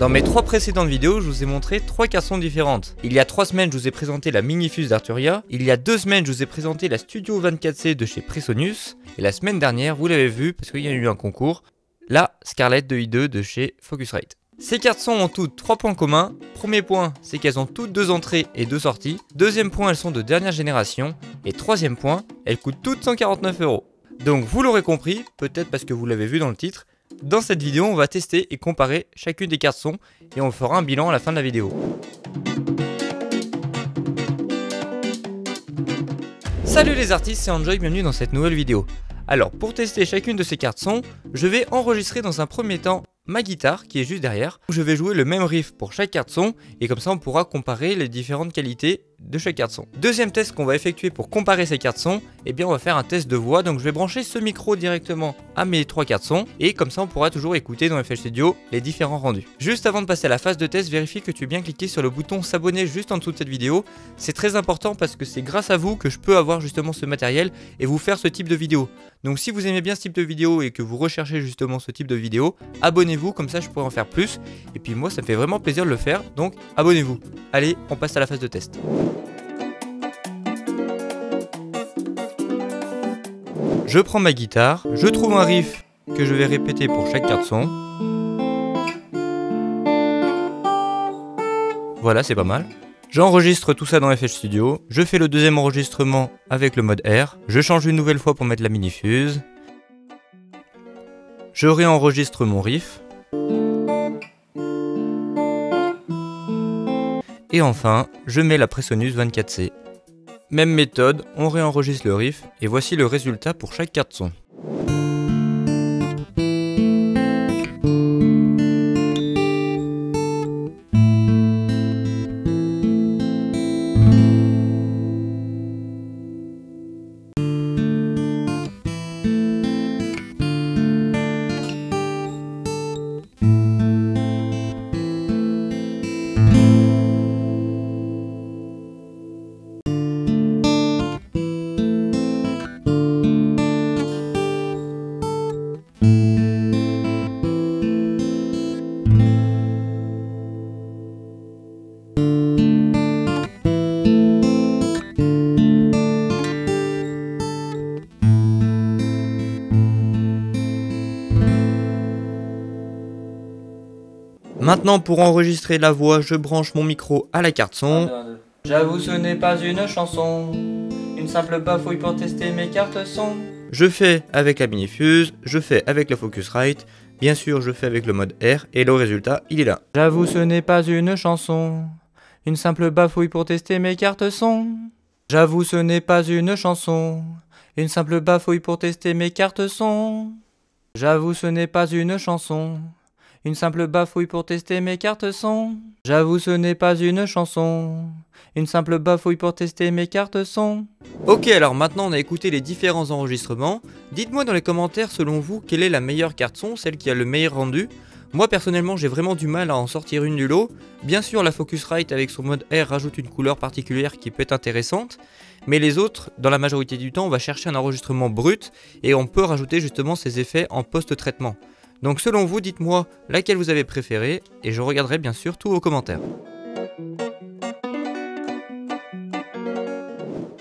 Dans mes 3 précédentes vidéos, je vous ai montré 3 cartes son différentes. Il y a 3 semaines, je vous ai présenté la Minifuse d'Arturia. Il y a 2 semaines, je vous ai présenté la Studio 24C de chez Presonus. Et la semaine dernière, vous l'avez vu, parce qu'il y a eu un concours, la Scarlett de i2 de chez Focusrite. Ces cartes son ont toutes 3 points communs. Premier point, c'est qu'elles ont toutes 2 entrées et 2 sorties. Deuxième point, elles sont de dernière génération. Et troisième point, elles coûtent toutes 149 €. Donc vous l'aurez compris, peut-être parce que vous l'avez vu dans le titre, dans cette vidéo on va tester et comparer chacune des cartes son et on fera un bilan à la fin de la vidéo. Salut les artistes, c'est Enjoy, bienvenue dans cette nouvelle vidéo. Alors pour tester chacune de ces cartes son, je vais enregistrer dans un premier temps ma guitare qui est juste derrière. Je vais jouer le même riff pour chaque carte son et comme ça on pourra comparer les différentes qualités de chaque carte son. Deuxième test qu'on va effectuer pour comparer ces cartes son, eh bien on va faire un test de voix. Donc je vais brancher ce micro directement à mes 3 cartes son et comme ça on pourra toujours écouter dans FL Studio les différents rendus. Juste avant de passer à la phase de test, vérifie que tu as bien cliqué sur le bouton s'abonner juste en dessous de cette vidéo. C'est très important parce que c'est grâce à vous que je peux avoir justement ce matériel et vous faire ce type de vidéo. Donc si vous aimez bien ce type de vidéo et que vous recherchez justement ce type de vidéo, abonnez-vous, comme ça je pourrai en faire plus. Et puis moi ça me fait vraiment plaisir de le faire, donc abonnez-vous. Allez, on passe à la phase de test. Je prends ma guitare, je trouve un riff que je vais répéter pour chaque carte son. Voilà, c'est pas mal. J'enregistre tout ça dans FL Studio, je fais le deuxième enregistrement avec le mode R, je change une nouvelle fois pour mettre la Minifuse. Je réenregistre mon riff. Et enfin, je mets la Presonus 24C. Même méthode, on réenregistre le riff et voici le résultat pour chaque carte son. Maintenant pour enregistrer la voix, je branche mon micro à la carte son. J'avoue ce n'est pas une chanson, une simple bafouille pour tester mes cartes son. Je fais avec la Minifuse, je fais avec la Focusrite, bien sûr je fais avec le mode R et le résultat il est là. J'avoue ce n'est pas une chanson, une simple bafouille pour tester mes cartes son. J'avoue ce n'est pas une chanson, une simple bafouille pour tester mes cartes son. J'avoue ce n'est pas une chanson, une simple bafouille pour tester mes cartes son. J'avoue ce n'est pas une chanson, une simple bafouille pour tester mes cartes son. Ok, alors maintenant on a écouté les différents enregistrements. Dites-moi dans les commentaires selon vous quelle est la meilleure carte son, celle qui a le meilleur rendu. Moi personnellement j'ai vraiment du mal à en sortir une du lot. Bien sûr la Focusrite avec son mode R rajoute une couleur particulière qui peut être intéressante. Mais les autres, dans la majorité du temps, on va chercher un enregistrement brut et on peut rajouter justement ces effets en post-traitement. Donc selon vous, dites-moi laquelle vous avez préférée et je regarderai bien sûr tous vos commentaires.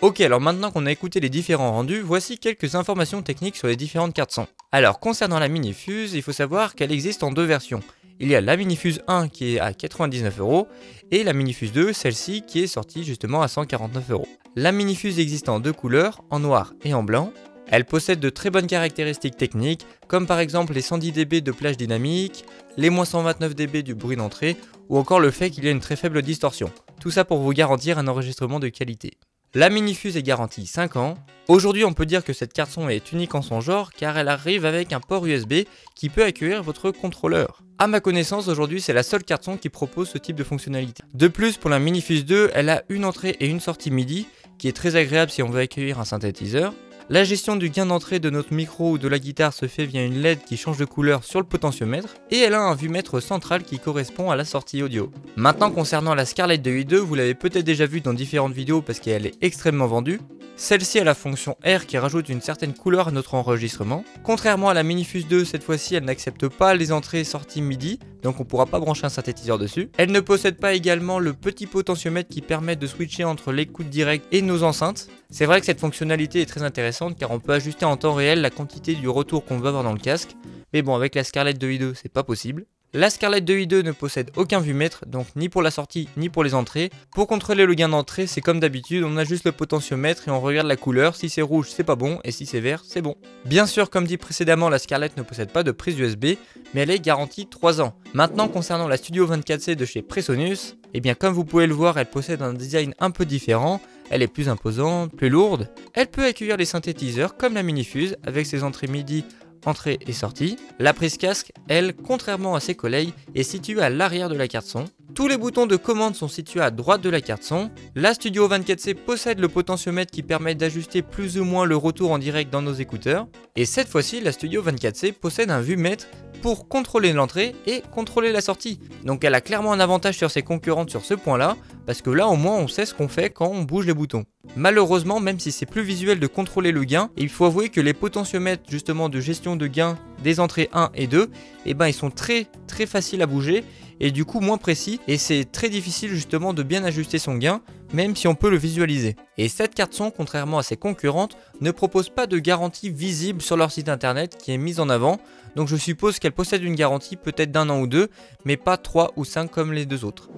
Ok, alors maintenant qu'on a écouté les différents rendus, voici quelques informations techniques sur les différentes cartes son. Alors concernant la Minifuse, il faut savoir qu'elle existe en 2 versions. Il y a la Minifuse 1 qui est à 99 € et la Minifuse 2, celle-ci qui est sortie justement à 149 €. La Minifuse existe en 2 couleurs, en noir et en blanc. Elle possède de très bonnes caractéristiques techniques, comme par exemple les 110 dB de plage dynamique, les moins 129 dB du bruit d'entrée, ou encore le fait qu'il y ait une très faible distorsion. Tout ça pour vous garantir un enregistrement de qualité. La Minifuse est garantie 5 ans. Aujourd'hui on peut dire que cette carte son est unique en son genre car elle arrive avec un port USB qui peut accueillir votre contrôleur. A ma connaissance aujourd'hui c'est la seule carte son qui propose ce type de fonctionnalité. De plus pour la Minifuse 2 elle a une entrée et une sortie MIDI qui est très agréable si on veut accueillir un synthétiseur. La gestion du gain d'entrée de notre micro ou de la guitare se fait via une LED qui change de couleur sur le potentiomètre et elle a un vumètre central qui correspond à la sortie audio. Maintenant concernant la Scarlett de i2, vous l'avez peut-être déjà vu dans différentes vidéos parce qu'elle est extrêmement vendue. Celle-ci a la fonction R qui rajoute une certaine couleur à notre enregistrement. Contrairement à la Minifuse 2, cette fois-ci elle n'accepte pas les entrées et sorties MIDI, donc on ne pourra pas brancher un synthétiseur dessus. Elle ne possède pas également le petit potentiomètre qui permet de switcher entre l'écoute directe et nos enceintes. C'est vrai que cette fonctionnalité est très intéressante car on peut ajuster en temps réel la quantité du retour qu'on veut avoir dans le casque, mais bon, avec la Scarlett 2i2 c'est pas possible. La Scarlett 2i2 ne possède aucun vumètre, donc ni pour la sortie ni pour les entrées. Pour contrôler le gain d'entrée, c'est comme d'habitude, on ajuste le potentiomètre et on regarde la couleur. Si c'est rouge, c'est pas bon, et si c'est vert, c'est bon. Bien sûr, comme dit précédemment, la Scarlett ne possède pas de prise USB, mais elle est garantie 3 ans. Maintenant, concernant la Studio 24C de chez Presonus, eh bien comme vous pouvez le voir, elle possède un design un peu différent. Elle est plus imposante, plus lourde. Elle peut accueillir les synthétiseurs comme la Minifuse avec ses entrées MIDI, entrée et sortie. La prise casque, elle, contrairement à ses collègues, est située à l'arrière de la carte son. Tous les boutons de commande sont situés à droite de la carte son. La Studio 24C possède le potentiomètre qui permet d'ajuster plus ou moins le retour en direct dans nos écouteurs. Et cette fois-ci, la Studio 24C possède un vumètre pour contrôler l'entrée et contrôler la sortie. Donc elle a clairement un avantage sur ses concurrentes sur ce point-là, parce que là au moins on sait ce qu'on fait quand on bouge les boutons. Malheureusement, même si c'est plus visuel de contrôler le gain, il faut avouer que les potentiomètres justement de gestion de gain des entrées 1 et 2, eh ben ils sont très faciles à bouger et du coup moins précis, et c'est très difficile justement de bien ajuster son gain, même si on peut le visualiser. Et cette carte son, contrairement à ses concurrentes, ne propose pas de garantie visible sur leur site internet qui est mise en avant, donc je suppose qu'elle possède une garantie peut-être d'1 an ou 2, mais pas 3 ou 5 comme les deux autres.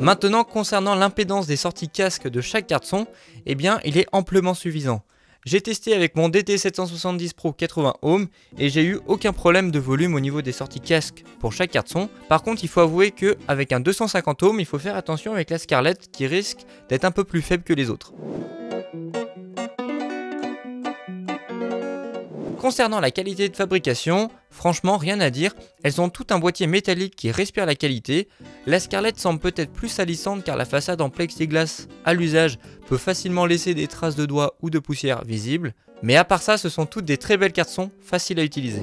Maintenant, concernant l'impédance des sorties casque de chaque carte son, eh bien il est amplement suffisant. J'ai testé avec mon DT770 Pro 80 ohms et j'ai eu aucun problème de volume au niveau des sorties casque pour chaque carte son. Par contre, il faut avouer que avec un 250 ohms, il faut faire attention avec la Scarlett qui risque d'être un peu plus faible que les autres. Concernant la qualité de fabrication, franchement rien à dire, elles ont tout un boîtier métallique qui respire la qualité. La Scarlett semble peut-être plus salissante car la façade en plexiglas à l'usage peut facilement laisser des traces de doigts ou de poussière visibles. Mais à part ça, ce sont toutes des très belles cartes son, faciles à utiliser.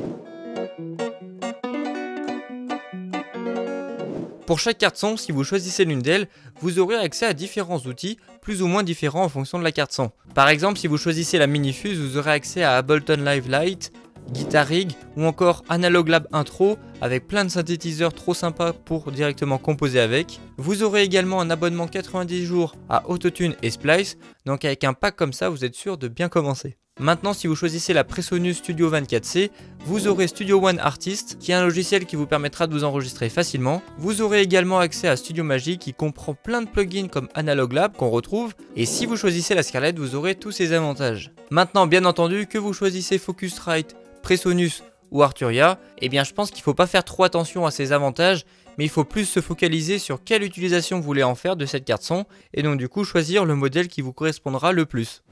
Pour chaque carte son, si vous choisissez l'une d'elles, vous aurez accès à différents outils, plus ou moins différents en fonction de la carte son. Par exemple, si vous choisissez la Minifuse, vous aurez accès à Ableton Live Lite, Guitar Rig ou encore Analog Lab Intro avec plein de synthétiseurs trop sympas pour directement composer avec. Vous aurez également un abonnement 90 jours à Autotune et Splice, donc avec un pack comme ça, vous êtes sûr de bien commencer. Maintenant, si vous choisissez la Presonus Studio 24C, vous aurez Studio One Artist, qui est un logiciel qui vous permettra de vous enregistrer facilement. Vous aurez également accès à Studio Magic, qui comprend plein de plugins comme Analog Lab qu'on retrouve. Et si vous choisissez la Scarlett, vous aurez tous ces avantages. Maintenant, bien entendu, que vous choisissez Focusrite, Presonus ou Arturia, eh bien je pense qu'il ne faut pas faire trop attention à ces avantages, mais il faut plus se focaliser sur quelle utilisation vous voulez en faire de cette carte son, et donc du coup choisir le modèle qui vous correspondra le plus.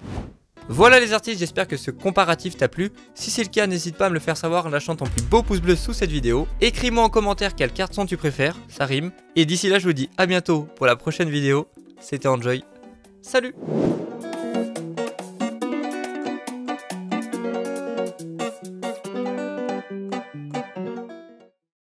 Voilà les artistes, j'espère que ce comparatif t'a plu. Si c'est le cas, n'hésite pas à me le faire savoir en lâchant ton plus beau pouce bleu sous cette vidéo. Écris-moi en commentaire quelle carte son tu préfères, ça rime. Et d'ici là, je vous dis à bientôt pour la prochaine vidéo. C'était Enjoy. Salut!